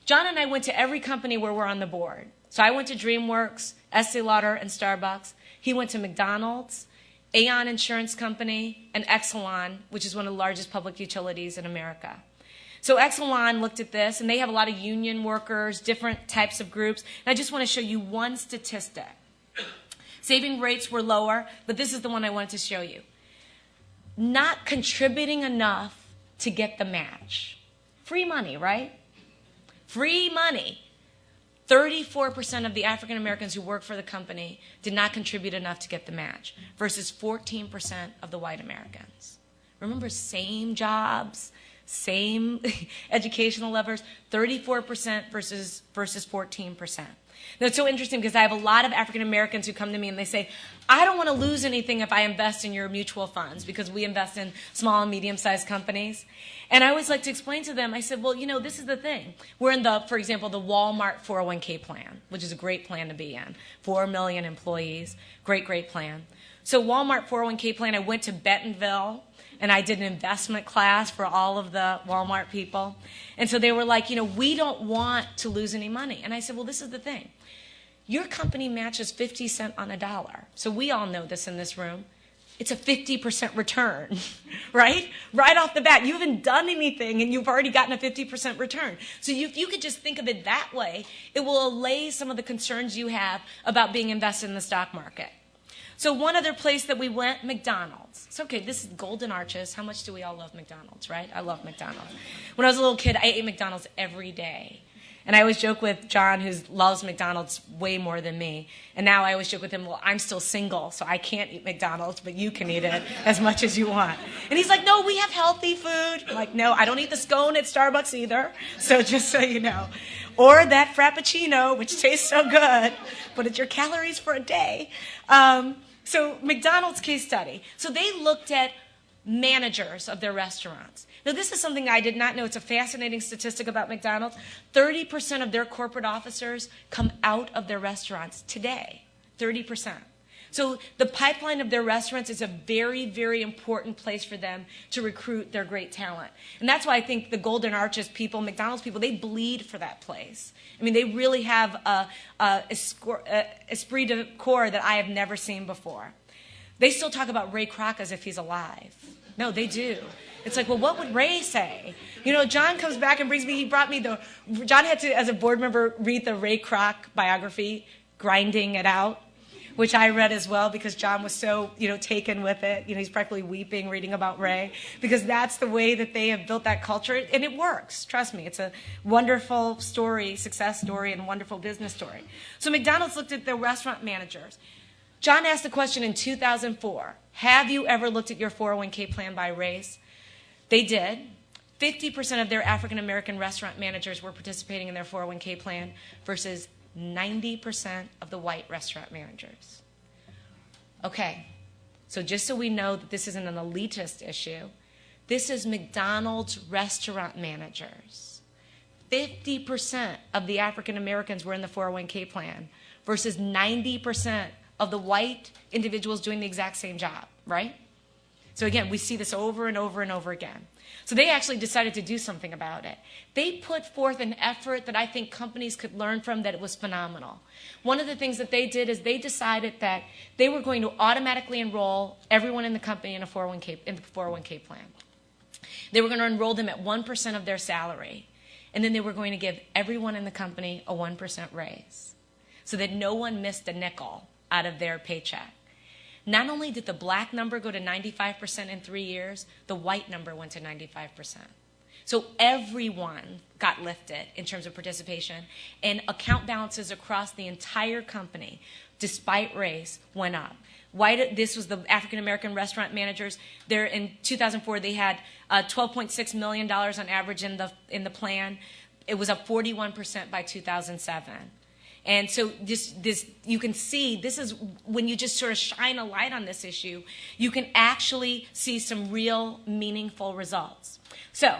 John and I went to every company where we're on the board. So I went to DreamWorks, Estee Lauder, and Starbucks. He went to McDonald's, Aon Insurance Company, and Exelon, which is one of the largest public utilities in America. So Exelon looked at this, and they have a lot of union workers, different types of groups. And I just want to show you one statistic. Saving rates were lower, but this is the one I wanted to show you. Not contributing enough to get the match. Free money, right? Free money. 34% of the African Americans who work for the company did not contribute enough to get the match versus 14% of the white Americans. Remember, same jobs, same educational levels, 34% versus 14%. Now, it's so interesting because I have a lot of African Americans who come to me and they say, I don't want to lose anything if I invest in your mutual funds because we invest in small and medium-sized companies. And I always like to explain to them, I said, well, you know, this is the thing. We're in for example, the Walmart 401k plan, which is a great plan to be in. 4 million employees, great plan. So Walmart 401k plan, I went to Bentonville and I did an investment class for all of the Walmart people. And so they were like, you know, we don't want to lose any money. And I said, well, this is the thing. Your company matches 50 cents on a dollar. So we all know this in this room. It's a 50% return, right? Right off the bat. You haven't done anything and you've already gotten a 50% return. So if you could just think of it that way, it will allay some of the concerns you have about being invested in the stock market. So one other place that we went, McDonald's. It's okay, this is Golden Arches. How much do we all love McDonald's, right? I love McDonald's. When I was a little kid, I ate McDonald's every day. And I always joke with John, who loves McDonald's way more than me. And now I always joke with him, well, I'm still single, so I can't eat McDonald's, but you can eat it as much as you want. And he's like, no, we have healthy food. I'm like, no, I don't eat the scone at Starbucks either, so just so you know. Or that Frappuccino, which tastes so good, but it's your calories for a day. So McDonald's case study. So they looked at managers of their restaurants. Now, this is something I did not know. It's a fascinating statistic about McDonald's. 30% of their corporate officers come out of their restaurants today. 30%. So the pipeline of their restaurants is a very, very important place for them to recruit their great talent. And that's why I think the Golden Arches people, McDonald's people, they bleed for that place. I mean, they really have a esprit de corps that I have never seen before. They still talk about Ray Kroc as if he's alive. No, they do. It's like, well, what would Ray say? You know, John comes back and John had to, as a board member, read the Ray Kroc biography, Grinding It Out, which I read as well because John was so, taken with it. He's practically weeping reading about Ray because that's the way that they have built that culture. And it works. Trust me. It's a wonderful story, success story, and wonderful business story. So McDonald's looked at their restaurant managers. John asked the question in 2004, have you ever looked at your 401k plan by race? They did. 50% of their African American restaurant managers were participating in their 401k plan versus 90% of the white restaurant managers. Okay, so just so we know that this isn't an elitist issue, this is McDonald's restaurant managers. 50% of the African Americans were in the 401k plan versus 90% of the white individuals doing the exact same job, right? So again, we see this over and over and over again. So they actually decided to do something about it. They put forth an effort that I think companies could learn from, that it was phenomenal. One of the things that they did is they decided that they were going to automatically enroll everyone in the company in the 401k plan. They were going to enroll them at 1% of their salary. And then they were going to give everyone in the company a 1% raise so that no one missed a nickel out of their paycheck. Not only did the black number go to 95% in 3 years, the white number went to 95%. So everyone got lifted in terms of participation, and account balances across the entire company, despite race, went up. This was the African American restaurant managers. There in 2004, they had $12.6 million on average in the plan. It was up 41% by 2007. And so this you can see, this is when you just sort of shine a light on this issue, you can actually see some real meaningful results. So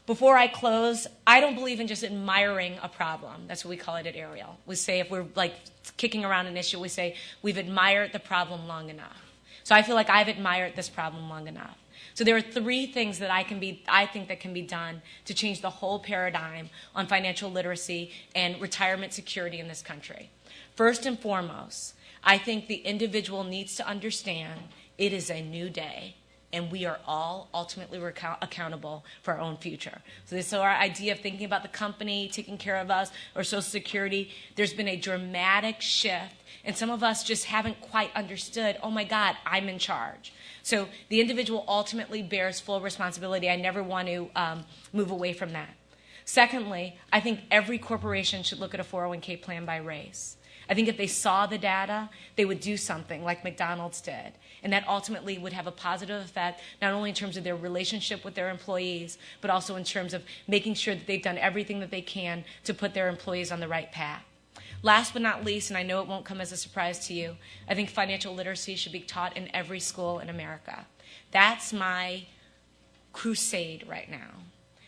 before I close, I don't believe in just admiring a problem. That's what we call it at Ariel. We say if we're like kicking around an issue, we say we've admired the problem long enough. So I feel like I've admired this problem long enough. So there are 3 things that I think that can be done to change the whole paradigm on financial literacy and retirement security in this country. First and foremost, I think the individual needs to understand it is a new day, and we are all ultimately accountable for our own future. So this is our idea of thinking about the company taking care of us or Social Security. There's been a dramatic shift, and some of us just haven't quite understood, oh my God, I'm in charge. So the individual ultimately bears full responsibility. I never want to move away from that. Secondly, I think every corporation should look at a 401k plan by race. I think if they saw the data, they would do something like McDonald's did. And that ultimately would have a positive effect, not only in terms of their relationship with their employees, but also in terms of making sure that they've done everything that they can to put their employees on the right path. Last but not least, and I know it won't come as a surprise to you, I think financial literacy should be taught in every school in America. That's my crusade right now,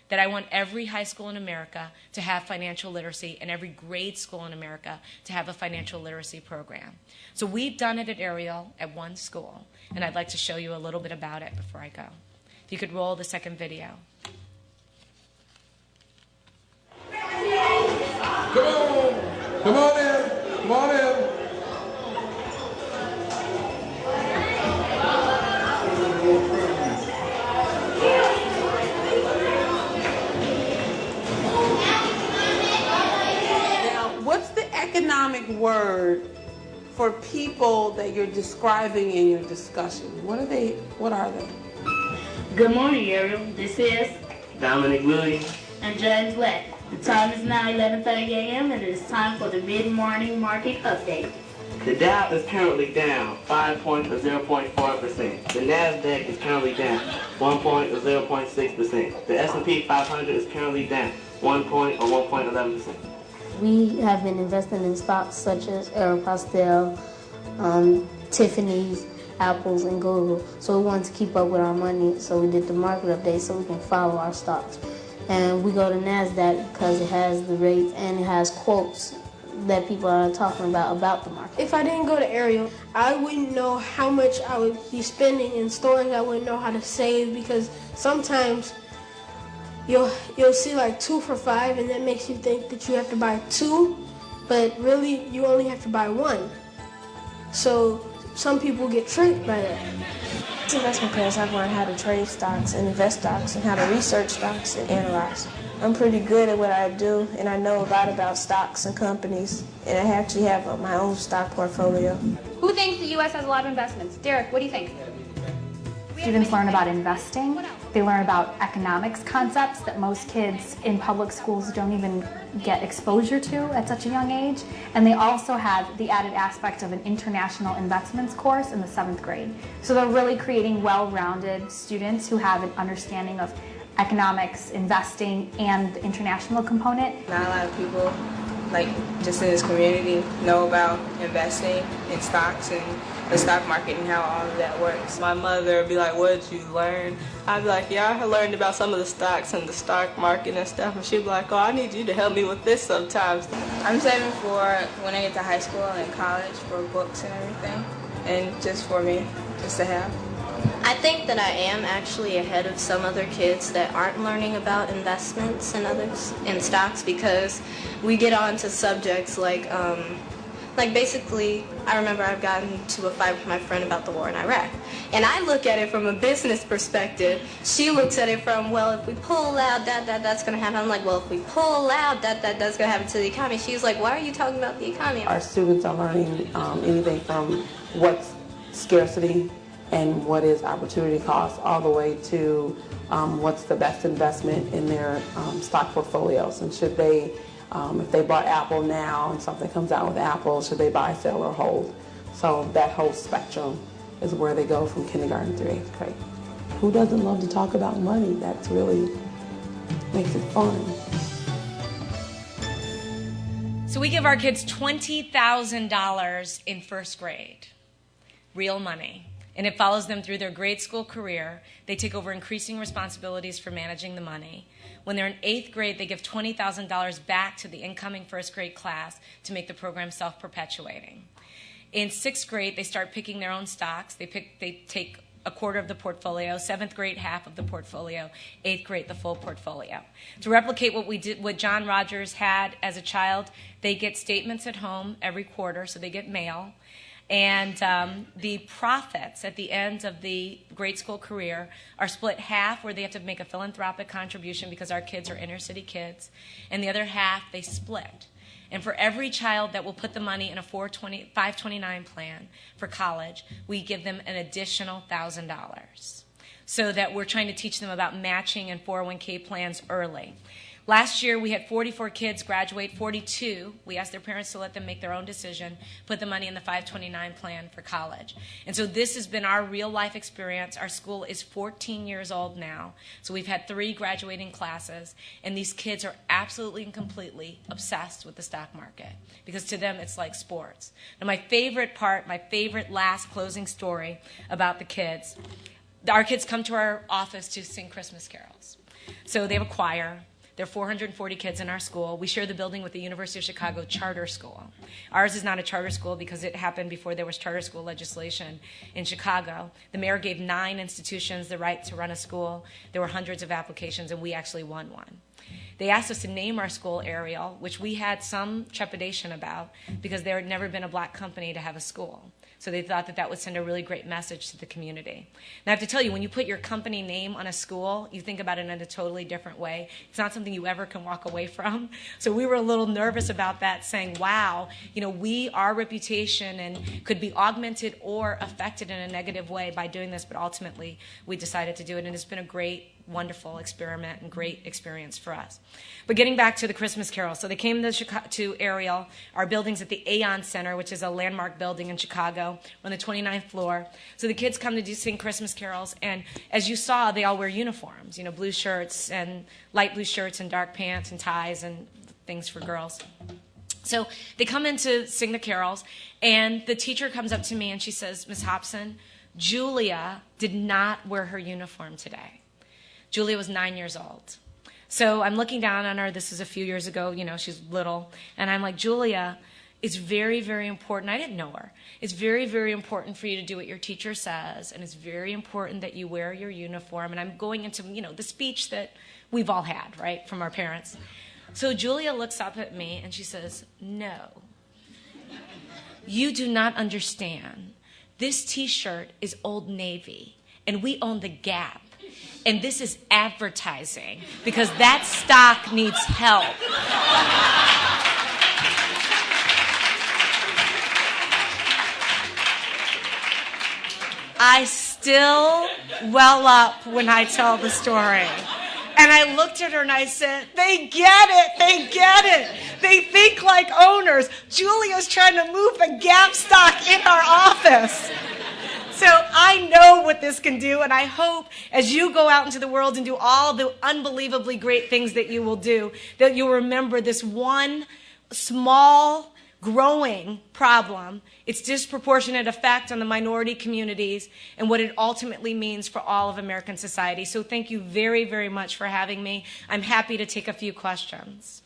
that I want every high school in America to have financial literacy and every grade school in America to have a financial literacy program. So we've done it at Ariel at one school, and I'd like to show you a little bit about it before I go. If you could roll the second video. Come on! Come on in! Come on in! What's the economic word for people that you're describing in your discussion? What are they? Good morning, Ariel. This is Dominic Williams and James Black. The time is now 11:30 a.m. and it is time for the mid-morning market update. The Dow is currently down 0.4%. The Nasdaq is currently down 0.6%. The S&P 500 is currently down 1.11%. We have been investing in stocks such as Aeropostale, Tiffany's, Apple's, and Google. So we wanted to keep up with our money, so we did the market update so we can follow our stocks. And we go to NASDAQ because it has the rates and it has quotes that people are talking about the market. If I didn't go to Ariel, I wouldn't know how much I would be spending in stores. I wouldn't know how to save, because sometimes you'll see like 2 for $5, and that makes you think that you have to buy 2, but really you only have to buy 1. So some people get tricked by that. This investment class, I've learned how to trade stocks and invest stocks and how to research stocks and analyze. I'm pretty good at what I do, and I know a lot about stocks and companies, and I actually have my own stock portfolio. Who thinks the U.S. has a lot of investments? Derek, what do you think? Students learn about investing. They learn about economics concepts that most kids in public schools don't even get exposure to at such a young age. And they also have the added aspect of an international investments course in the 7th grade. So they're really creating well-rounded students who have an understanding of economics, investing, and the international component. Not a lot of people, like just in this community, know about investing in stocks and the stock market and how all of that works. My mother would be like, "What did you learn?" I'd be like, "Yeah, I learned about some of the stocks and the stock market and stuff." And she'd be like, "Oh, I need you to help me with this sometimes." I'm saving for when I get to high school and college for books and everything, and just for me, just to have. I think that I am actually ahead of some other kids that aren't learning about investments and others in stocks, because we get on to subjects like basically, I remember I've gotten to a fight with my friend about the war in Iraq. And I look at it from a business perspective. She looks at it from, well, if we pull out that's going to happen. I'm like, well, if we pull out that's going to happen to the economy. She's like, why are you talking about the economy? Our students are learning anything from what's scarcity and what is opportunity cost, all the way to what's the best investment in their stock portfolios, and should they, if they bought Apple now and something comes out with Apple, should they buy, sell, or hold? So that whole spectrum is where they go from kindergarten through 8th grade. Who doesn't love to talk about money? That's really makes it fun. So we give our kids $20,000 in first grade, real money. And it follows them through their grade school career. They take over increasing responsibilities for managing the money. When they're in 8th grade, they give $20,000 back to the incoming first grade class to make the program self-perpetuating. In 6th grade, they start picking their own stocks. They take a quarter of the portfolio, 7th grade, half of the portfolio, 8th grade, the full portfolio. To replicate what John Rogers had as a child, they get statements at home every quarter, so they get mail. And the profits at the end of the grade school career are split half where they have to make a philanthropic contribution because our kids are inner city kids, and the other half they split. And for every child that will put the money in a 529 plan for college, we give them an additional $1,000, so that we're trying to teach them about matching and 401k plans early. Last year, we had 44 kids graduate, 42. We asked their parents to let them make their own decision, put the money in the 529 plan for college. And so this has been our real-life experience. Our school is 14 years old now, so we've had 3 graduating classes, and these kids are absolutely and completely obsessed with the stock market, because to them it's like sports. Now, my favorite part, my favorite last closing story about the kids, our kids come to our office to sing Christmas carols. So they have a choir. There are 440 kids in our school. We share the building with the University of Chicago charter school. Ours is not a charter school because it happened before there was charter school legislation in Chicago. The mayor gave 9 institutions the right to run a school. There were hundreds of applications, and we actually won one. They asked us to name our school Ariel, which we had some trepidation about because there had never been a black company to have a school. So they thought that that would send a really great message to the community. And I have to tell you, when you put your company name on a school, you think about it in a totally different way. It's not something you ever can walk away from. So we were a little nervous about that, saying, wow, our reputation and could be augmented or affected in a negative way by doing this, but ultimately we decided to do it, and it's been a great, wonderful experiment and great experience for us. But getting back to the Christmas Carol, so they came to Ariel. Our building's at the Aon Center, which is a landmark building in Chicago, on the 29th floor. So the kids come to sing Christmas carols, and as you saw, they all wear uniforms, blue shirts and light blue shirts and dark pants and ties and things for girls. So they come in to sing the carols, and the teacher comes up to me and she says, Ms. Hobson, Julia did not wear her uniform today. Julia was 9 years old. So I'm looking down on her. This is a few years ago. She's little. And I'm like, Julia, it's very, very important. I didn't know her. It's very, very important for you to do what your teacher says. And it's very important that you wear your uniform. And I'm going into, the speech that we've all had, right, from our parents. So Julia looks up at me and she says, no, you do not understand. This T-shirt is Old Navy, and we own the Gap. And this is advertising because that stock needs help. I still well up when I tell the story. And I looked at her and I said, they get it, they get it. They think like owners. Julia's trying to move the Gap stock in our office. So I know what this can do, and I hope as you go out into the world and do all the unbelievably great things that you will do, that you'll remember this one small, growing problem, its disproportionate effect on the minority communities, and what it ultimately means for all of American society. So thank you very, very much for having me. I'm happy to take a few questions.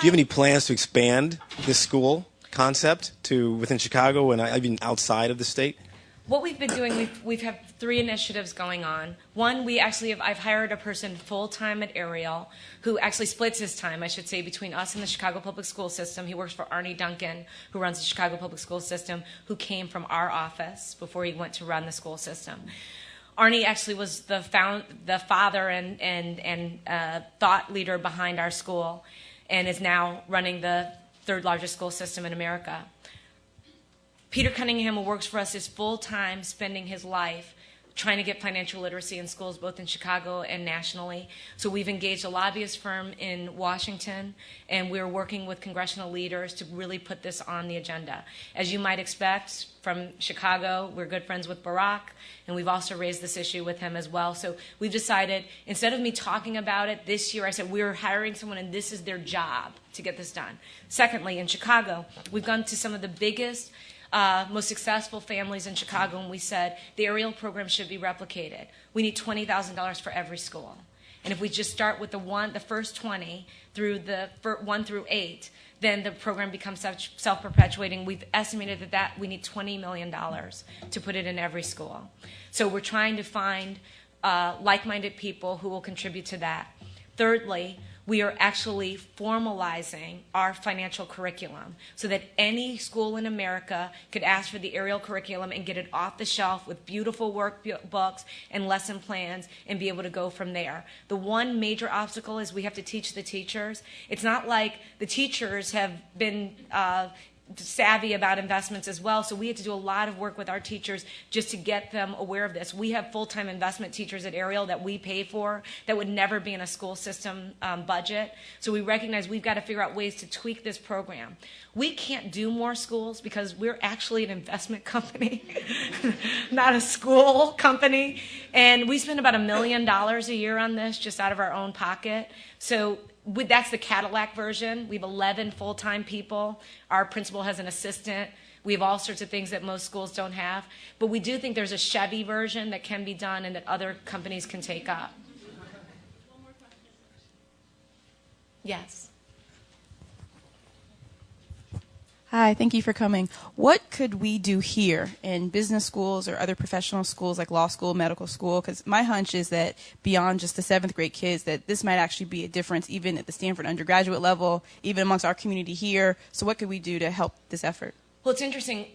Do you have any plans to expand this school concept to within Chicago and even outside of the state? What we've been doing, we've had 3 initiatives going on. One, I've hired a person full-time at Ariel who actually splits his time, I should say, between us and the Chicago Public School System. He works for Arnie Duncan, who runs the Chicago Public School System, who came from our office before he went to run the school system. Arnie actually was the father and thought leader behind our school, and is now running the 3rd largest school system in America. Peter Cunningham, who works for us, is full-time spending his life trying to get financial literacy in schools both in Chicago and nationally. So we've engaged a lobbyist firm in Washington, and we're working with congressional leaders to really put this on the agenda. As you might expect from Chicago, we're good friends with Barack, and we've also raised this issue with him as well. So we've decided, instead of me talking about it this year, I said we're hiring someone and this is their job to get this done. Secondly, in Chicago, we've gone to some of the biggest most successful families in Chicago, and we said the Ariel program should be replicated. We need $20,000 for every school. And if we just start with the first 20 through the 1 through 8, then the program becomes self-perpetuating. We've estimated that we need $20 million to put it in every school. So we're trying to find like-minded people who will contribute to that. Thirdly, we are actually formalizing our financial curriculum so that any school in America could ask for the Ariel curriculum and get it off the shelf with beautiful workbooks and lesson plans and be able to go from there. The one major obstacle is we have to teach the teachers. It's not like the teachers have been savvy about investments as well, so we had to do a lot of work with our teachers just to get them aware of this. We have full-time investment teachers at Ariel that we pay for that would never be in a school system budget, so we recognize we've got to figure out ways to tweak this program. We can't do more schools because we're actually an investment company, not a school company, and we spend about $1 million a year on this just out of our own pocket. So that's the Cadillac version. We have 11 full-time people. Our principal has an assistant. We have all sorts of things that most schools don't have. But we do think there's a Chevy version that can be done and that other companies can take up. Yes. Hi, thank you for coming. What could we do here in business schools or other professional schools like law school, medical school? Because my hunch is that beyond just the 7th grade kids, that this might actually be a difference even at the Stanford undergraduate level, even amongst our community here. So what could we do to help this effort? Well, it's interesting.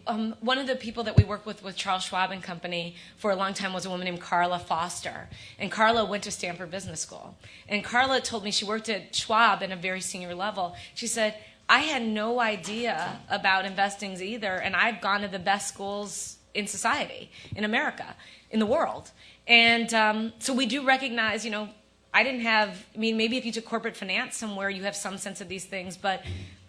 One of the people that we work with Charles Schwab and Company for a long time was a woman named Carla Foster. And Carla went to Stanford Business School. And Carla told me she worked at Schwab at a very senior level. She said, I had no idea about investings either, and I've gone to the best schools in society, in America, in the world. And so we do recognize, maybe if you took corporate finance somewhere, you have some sense of these things, but,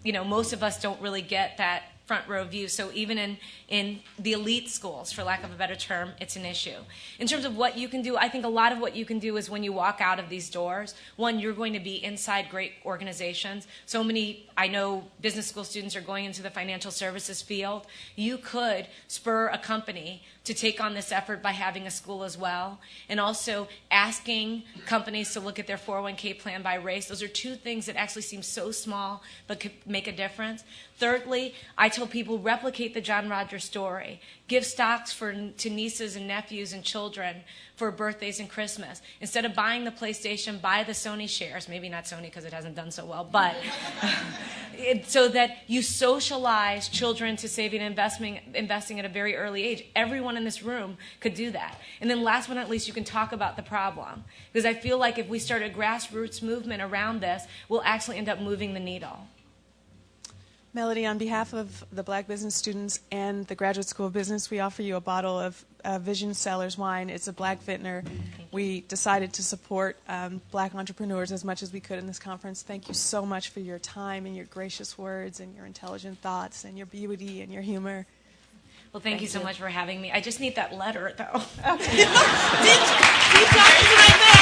most of us don't really get that front row view. So even in the elite schools, for lack of a better term, it's an issue. In terms of what you can do, I think a lot of what you can do is when you walk out of these doors, one, you're going to be inside great organizations. So many, I know, business school students are going into the financial services field. You could spur a company to take on this effort by having a school as well, and also asking companies to look at their 401k plan by race. Those are 2 things that actually seem so small but could make a difference. Thirdly, I tell people, replicate the John Rogers story. Give stocks to nieces and nephews and children for birthdays and Christmas. Instead of buying the PlayStation, buy the Sony shares. Maybe not Sony because it hasn't done so well, but so that you socialize children to saving and investing at a very early age. Everyone in this room could do that. And then last but not least, you can talk about the problem. Because I feel like if we start a grassroots movement around this, we'll actually end up moving the needle. Mellody, on behalf of the Black business students and the Graduate School of Business, we offer you a bottle of Vision Cellars wine. It's a black vintner. We decided to support black entrepreneurs as much as we could in this conference. Thank you so much for your time and your gracious words and your intelligent thoughts and your beauty and your humor. Well, thank you so much for having me. I just need that letter, though. Okay. You got it right there.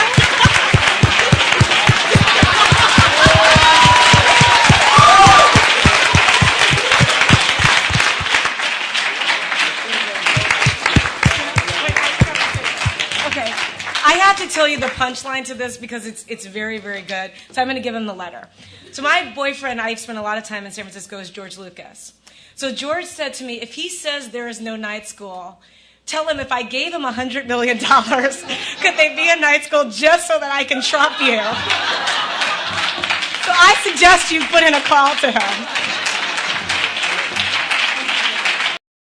I have to tell you the punchline to this because it's very, very good. So I'm going to give him the letter. So my boyfriend, I've spent a lot of time in San Francisco, is George Lucas. So George said to me, if he says there is no night school, tell him if I gave him $100 million, could they be a night school just so that I can trump you? So I suggest you put in a call to him.